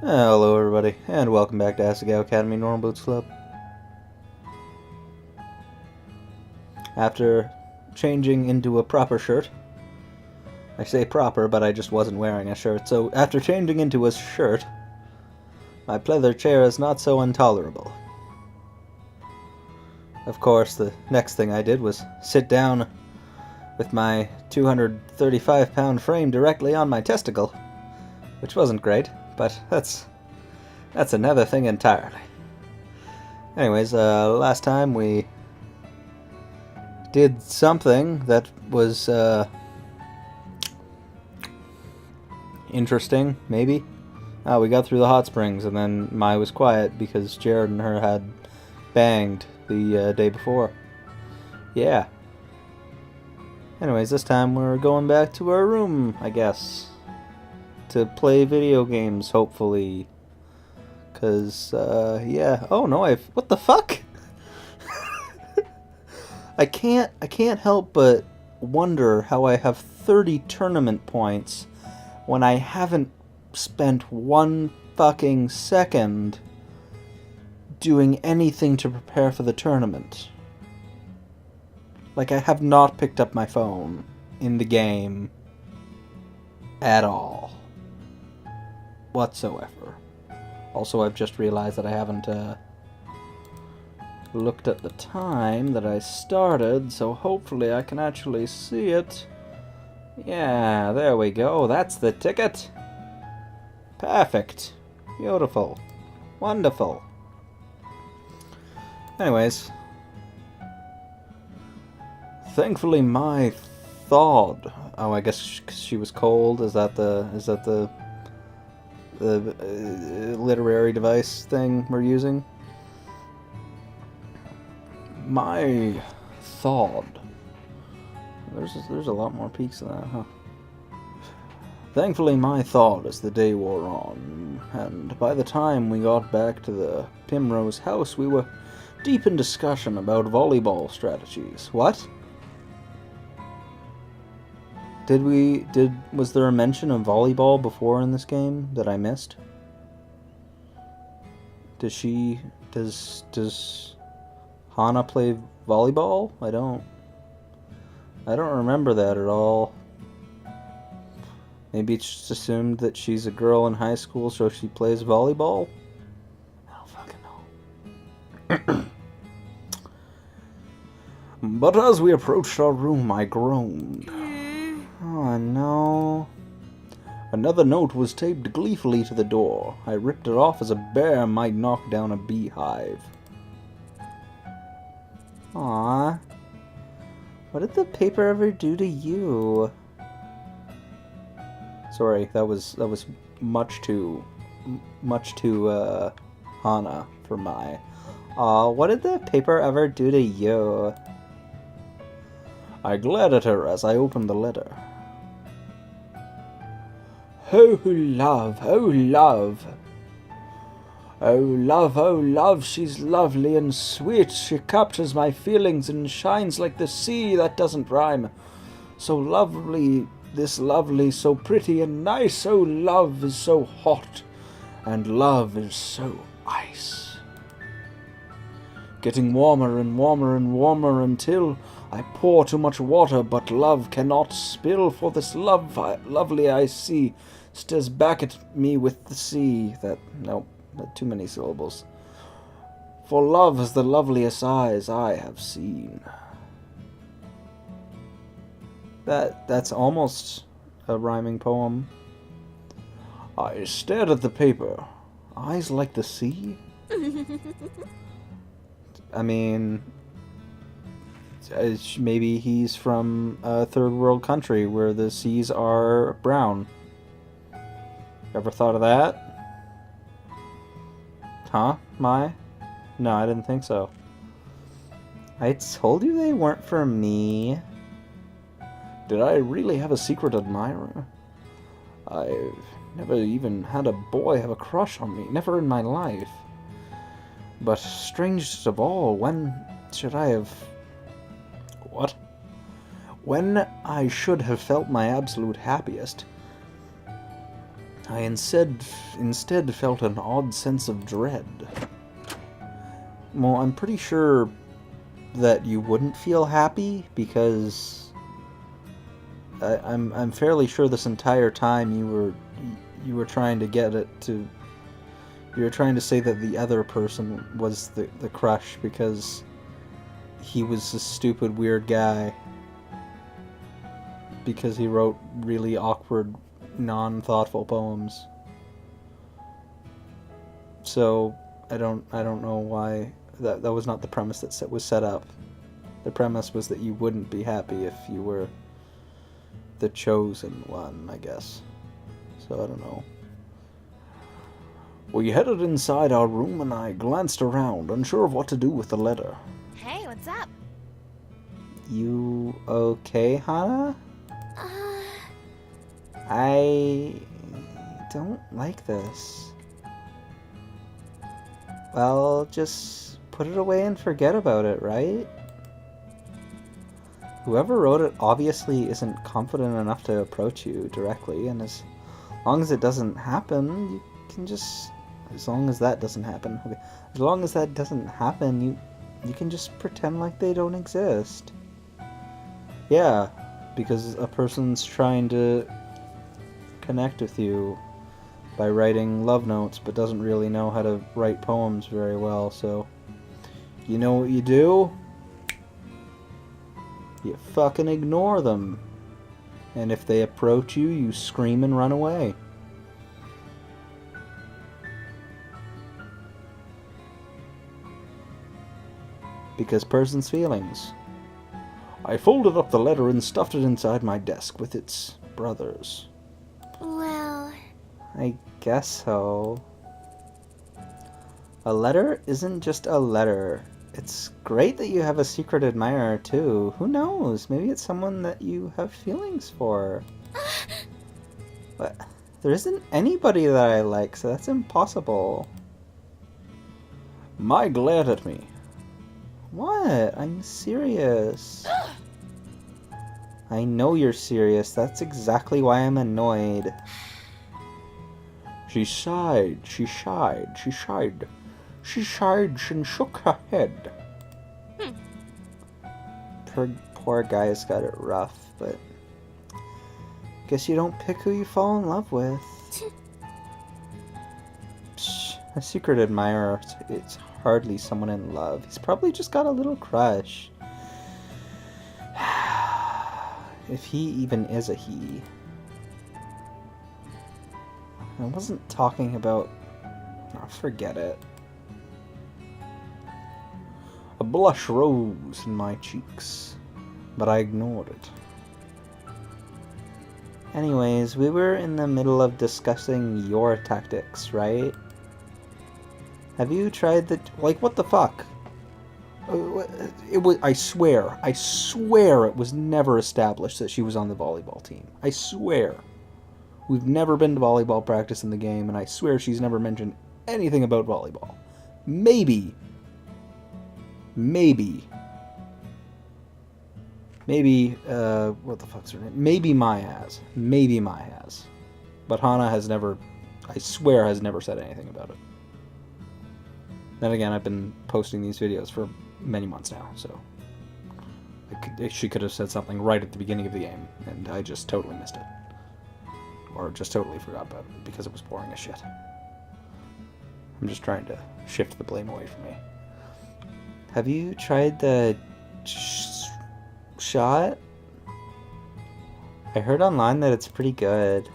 Hello everybody, and welcome back to Asagao Academy Normal Boots Club. After changing into a proper shirt, I say proper, but I just wasn't wearing a shirt, so after changing into a shirt, my pleather chair is not so intolerable. Of course, the next thing I did was sit down with my 235-pound frame directly on my testicle, which wasn't great, but that's another thing entirely. Anyways, last time we did something that was interesting, maybe. We got through the hot springs, and then Mai was quiet because Jared and her had banged the day before. Yeah. Anyways, this time we're going back to our room, I guess, to play video games, hopefully. Cause, yeah. Oh no, what the fuck? I can't help but wonder how I have 30 tournament points when I haven't spent one fucking second doing anything to prepare for the tournament. Like, I have not picked up my phone in the game at all. Whatsoever. Also, I've just realized that I haven't looked at the time that I started, so hopefully I can actually see it. Yeah, there we go. That's the ticket. Perfect. Beautiful. Wonderful. Anyways. Thankfully, Mai thawed. Oh, I guess she was cold. Is that the literary device thing we're using? Mai thawed. There's a lot more peaks than that, huh? Thankfully, Mai thawed as the day wore on, and by the time we got back to the Primrose house, we were deep in discussion about volleyball strategies. What? Was there a mention of volleyball before in this game that I missed? Does Hana play volleyball? I don't remember that at all. Maybe it's just assumed that she's a girl in high school, so she plays volleyball? I don't fucking know. But as we approached our room, I groaned. Oh no. Another note was taped gleefully to the door. I ripped it off as a bear might knock down a beehive. Aww. What did the paper ever do to you? Sorry, that was much too Hana for Mai. Aw, what did the paper ever do to you? I glared at her as I opened the letter. Oh love, oh love. Oh love, oh love, she's lovely and sweet. She captures my feelings and shines like the sea that doesn't rhyme. So lovely, this lovely, so pretty and nice. Oh, love is so hot, and love is so ice. Getting warmer and warmer and warmer until I pour too much water, but love cannot spill. For this lovely I see stares back at me with the sea. Nope, too many syllables. For love has the loveliest eyes I have seen. That's almost a rhyming poem. I stared at the paper. Eyes like the sea? I mean, maybe he's from a third world country where the seas are brown. Ever thought of that? Huh, Mai? No, I didn't think so. I told you they weren't for me. Did I really have a secret admirer? I've never even had a boy have a crush on me. Never in my life. But strangest of all, when should I have... What? When I should have felt my absolute happiest, I instead felt an odd sense of dread. Well, I'm pretty sure that you wouldn't feel happy because I'm fairly sure this entire time you were trying to get it to. You were trying to say that the other person was the crush because he was a stupid, weird guy. Because he wrote really awkward, non-thoughtful poems. So I don't know why that was not the premise that was set up. The premise was that you wouldn't be happy if you were the chosen one, I guess. So I don't know. We headed inside our room and I glanced around, unsure of what to do with the letter. Hey, what's up? You okay, Hana? I don't like this. Well, just put it away and forget about it, right? Whoever wrote it obviously isn't confident enough to approach you directly, and as long as it doesn't happen, you can just... As long as that doesn't happen, okay. As long as that doesn't happen, you can just pretend like they don't exist. Yeah, because a person's trying to connect with you by writing love notes, but doesn't really know how to write poems very well, so... You know what you do? You fucking ignore them. And if they approach you, you scream and run away. Because person's feelings. I folded up the letter and stuffed it inside my desk with its brothers. Well... I guess so. A letter isn't just a letter. It's great that you have a secret admirer, too. Who knows? Maybe it's someone that you have feelings for. But there isn't anybody that I like, so that's impossible. Mai glared at me. What? I'm serious. I know you're serious. That's exactly why I'm annoyed. She sighed, she sighed, she sighed. She sighed and shook her head. Poor guy's got it rough, but... Guess you don't pick who you fall in love with. Psh, a secret admirer, it's hardly someone in love. He's probably just got a little crush. If he even is a he. I wasn't talking about... Oh, forget it. A blush rose in my cheeks, but I ignored it. Anyways, we were in the middle of discussing your tactics, right? Have you tried the... Like, what the fuck? It was... I swear it was never established that she was on the volleyball team. I swear. We've never been to volleyball practice in the game, and I swear she's never mentioned anything about volleyball. Maybe, what the fuck's her name? Maybe Mai has. But Hana has never, I swear, has never said anything about it. Then again, I've been posting these videos for many months now, so... she could have said something right at the beginning of the game, and I just totally missed it. Or just totally forgot about it, because it was boring as shit. I'm just trying to shift the blame away from me. Have you tried the... shot? I heard online that it's pretty good.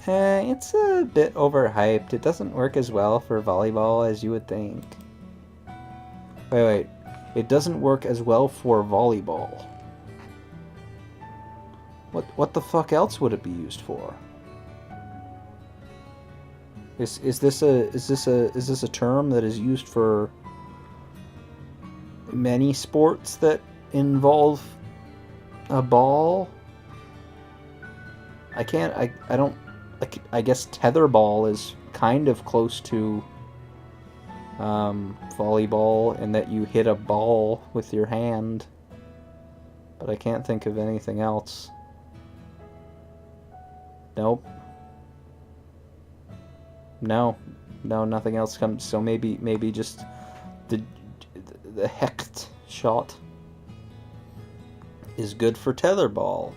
It's a bit overhyped. It doesn't work as well for volleyball as you would think. Wait. It doesn't work as well for volleyball. What the fuck else would it be used for? Is this a term that is used for many sports that involve a ball? I don't like. I guess tetherball is kind of close to volleyball in that you hit a ball with your hand, but I can't think of anything else. Nope. No, nothing else comes. So maybe just the Hecht shot is good for tetherball.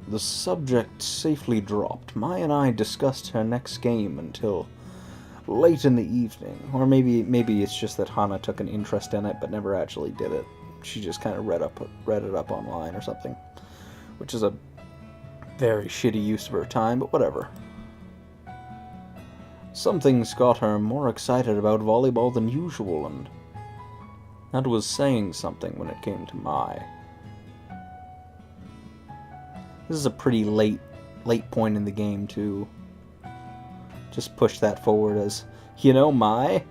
The subject safely dropped. Mai and I discussed her next game until late in the evening. Or maybe it's just that Hana took an interest in it but never actually did it. She just kind of read it up online or something. Which is a very shitty use of her time, but whatever. Some things got her more excited about volleyball than usual, and that was saying something when it came to Mai. This is a pretty late point in the game to just push that forward as, Mai,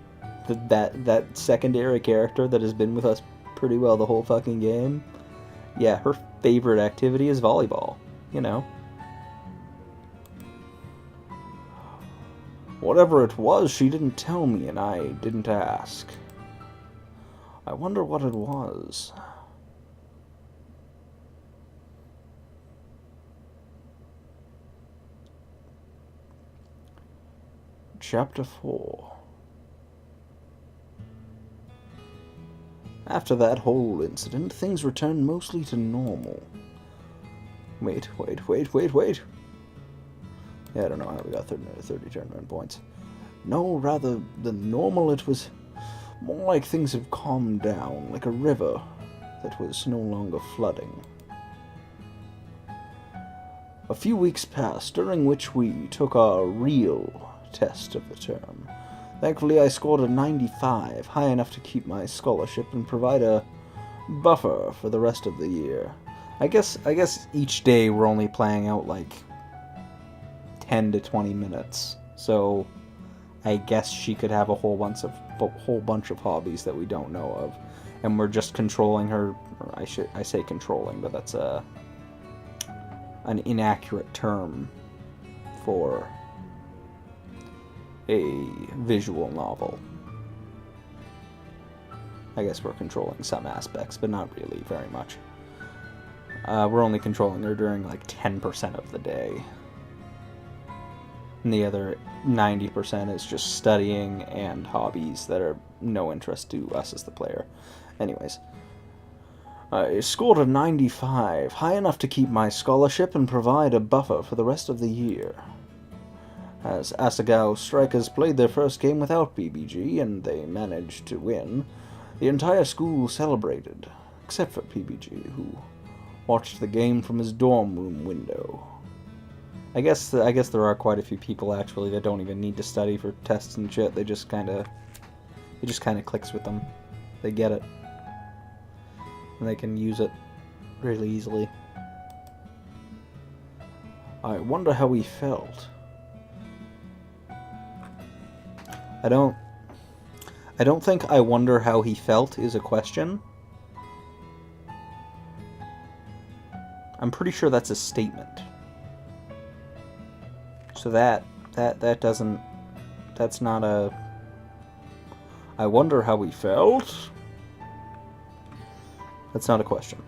that secondary character that has been with us pretty well the whole fucking game. Yeah, her favorite activity is volleyball, Whatever it was, she didn't tell me, and I didn't ask. I wonder what it was. Chapter 4. After that whole incident, things returned mostly to normal. Wait. Yeah, I don't know how we got 30 tournament points. No, rather than normal, it was more like things have calmed down, like a river that was no longer flooding. A few weeks passed, during which we took our real test of the term. Thankfully, I scored a 95, high enough to keep my scholarship and provide a buffer for the rest of the year. I guess each day we're only playing out like 10 to 20 minutes, so I guess she could have a whole bunch of hobbies that we don't know of, and we're just controlling her. I say controlling, but that's an inaccurate term for a visual novel. I guess we're controlling some aspects, but not really very much. We're only controlling her during like 10% of the day. And the other 90% is just studying and hobbies that are no interest to us as the player. Anyways. I scored a 95, high enough to keep my scholarship and provide a buffer for the rest of the year. As Asagao strikers played their first game without PBG, and they managed to win, the entire school celebrated, except for PBG, who watched the game from his dorm room window. I guess there are quite a few people actually that don't even need to study for tests and shit. It just kind of clicks with them. They get it, and they can use it really easily. I wonder how he felt. I don't think I wonder how he felt is a question. I'm pretty sure that's a statement. So that doesn't, that's not a, I wonder how he felt. That's not a question.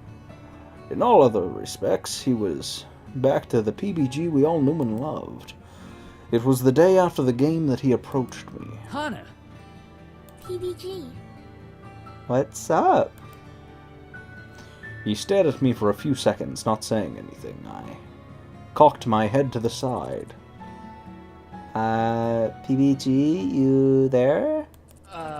In all other respects, he was back to the PBG we all knew and loved. It was the day after the game that he approached me. Hana! PBG. What's up? He stared at me for a few seconds, not saying anything. I cocked my head to the side. PBG, you there? I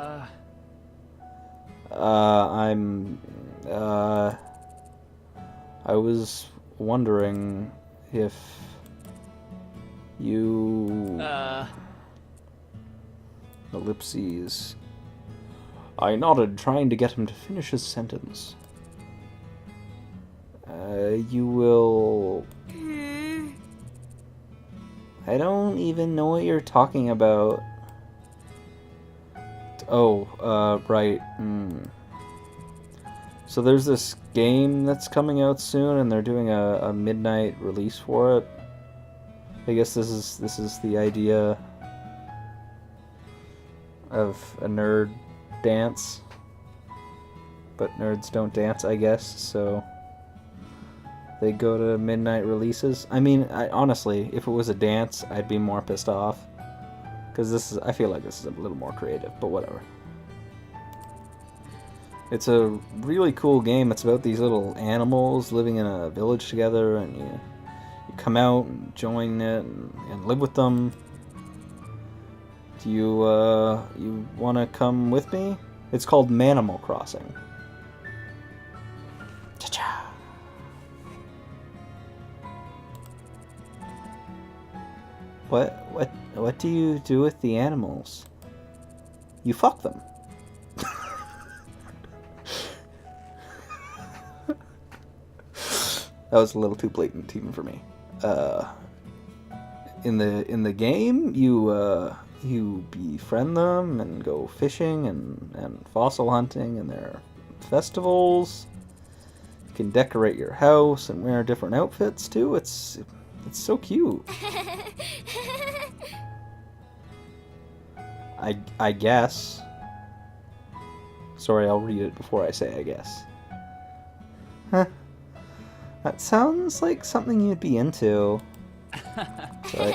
was wondering if you... Ellipses. I nodded, trying to get him to finish his sentence. You will... I don't even know what you're talking about. Oh, right. So there's this game that's coming out soon, and they're doing a midnight release for it. I guess this is the idea of a nerd dance, but nerds don't dance, I guess. So they go to midnight releases. I mean, honestly, if it was a dance, I'd be more pissed off. Because I feel like this is a little more creative, but whatever. It's a really cool game. It's about these little animals living in a village together, and you come out and join it and live with them. Do you want to come with me? It's called Manimal Crossing. Cha-cha. What do you do with the animals? You fuck them. That was a little too blatant even for me. In the game, you befriend them and go fishing and fossil hunting, and there are festivals. You can decorate your house and wear different outfits too. It's so cute. I guess. Sorry, I'll read it before I say I guess. Huh. That sounds like something you'd be into. Sorry.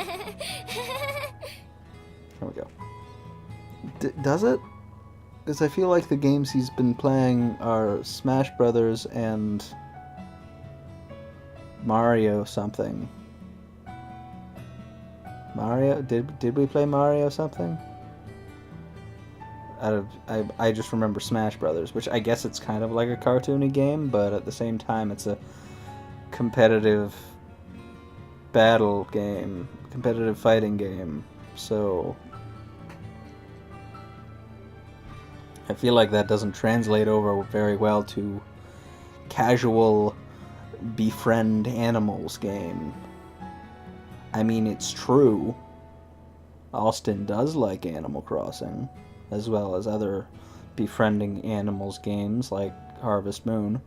There we go. Does it? Because I feel like the games he's been playing are Smash Brothers and Mario something. Mario? Did we play Mario something? I just remember Smash Brothers, which I guess it's kind of like a cartoony game, but at the same time it's a competitive battle game, competitive fighting game. So I feel like that doesn't translate over very well to casual befriend animals game. I mean, it's true. Austin does like Animal Crossing, as well as other befriending animals games like Harvest Moon,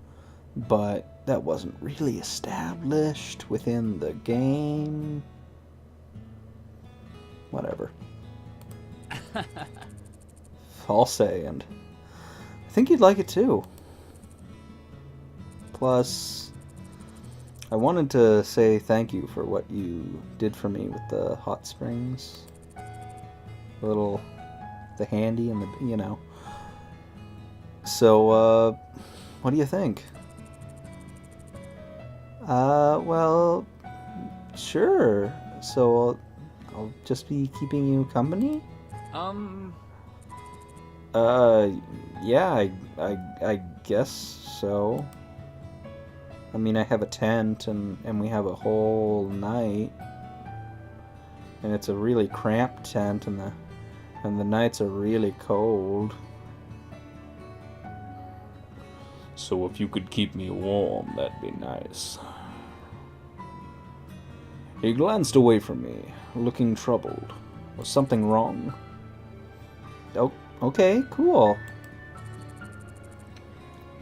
but that wasn't really established within the game. Whatever. I'll say, and I think you'd like it too. Plus, I wanted to say thank you for what you did for me with the hot springs. The handy and the. So, what do you think? Well, sure. So, I'll just be keeping you company? Yeah, I guess so. I mean, I have a tent, and we have a whole night. And it's a really cramped tent, and the nights are really cold. So if you could keep me warm, that'd be nice. He glanced away from me, looking troubled. Was something wrong? Oh, okay, cool.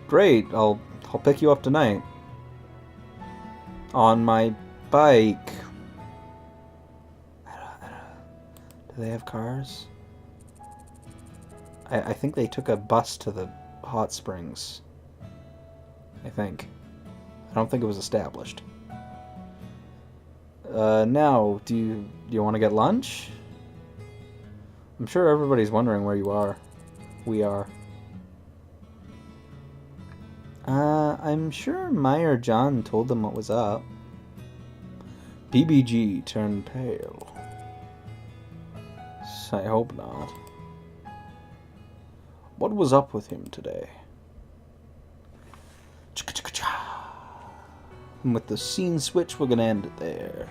Great, I'll pick you up tonight. On my bike. Do they have cars? I think they took a bus to the hot springs. I think. I don't think it was established. Now, do you want to get lunch? I'm sure everybody's wondering where you are. We are. I'm sure Meyer John told them what was up. BBG turned pale. I hope not. What was up with him today? And with the scene switch, we're gonna end it there.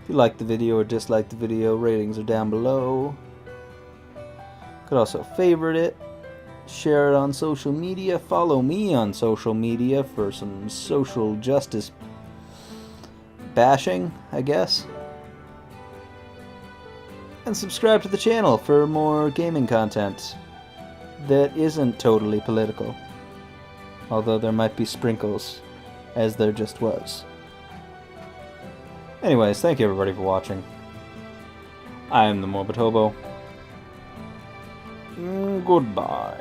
If you liked the video or disliked the video, ratings are down below. Could also favorite it, share it on social media, follow me on social media for some social justice bashing, I guess. And subscribe to the channel for more gaming content that isn't totally political. Although there might be sprinkles, as there just was. Anyways, thank you everybody for watching. I am the Morbid Hobo. Goodbye.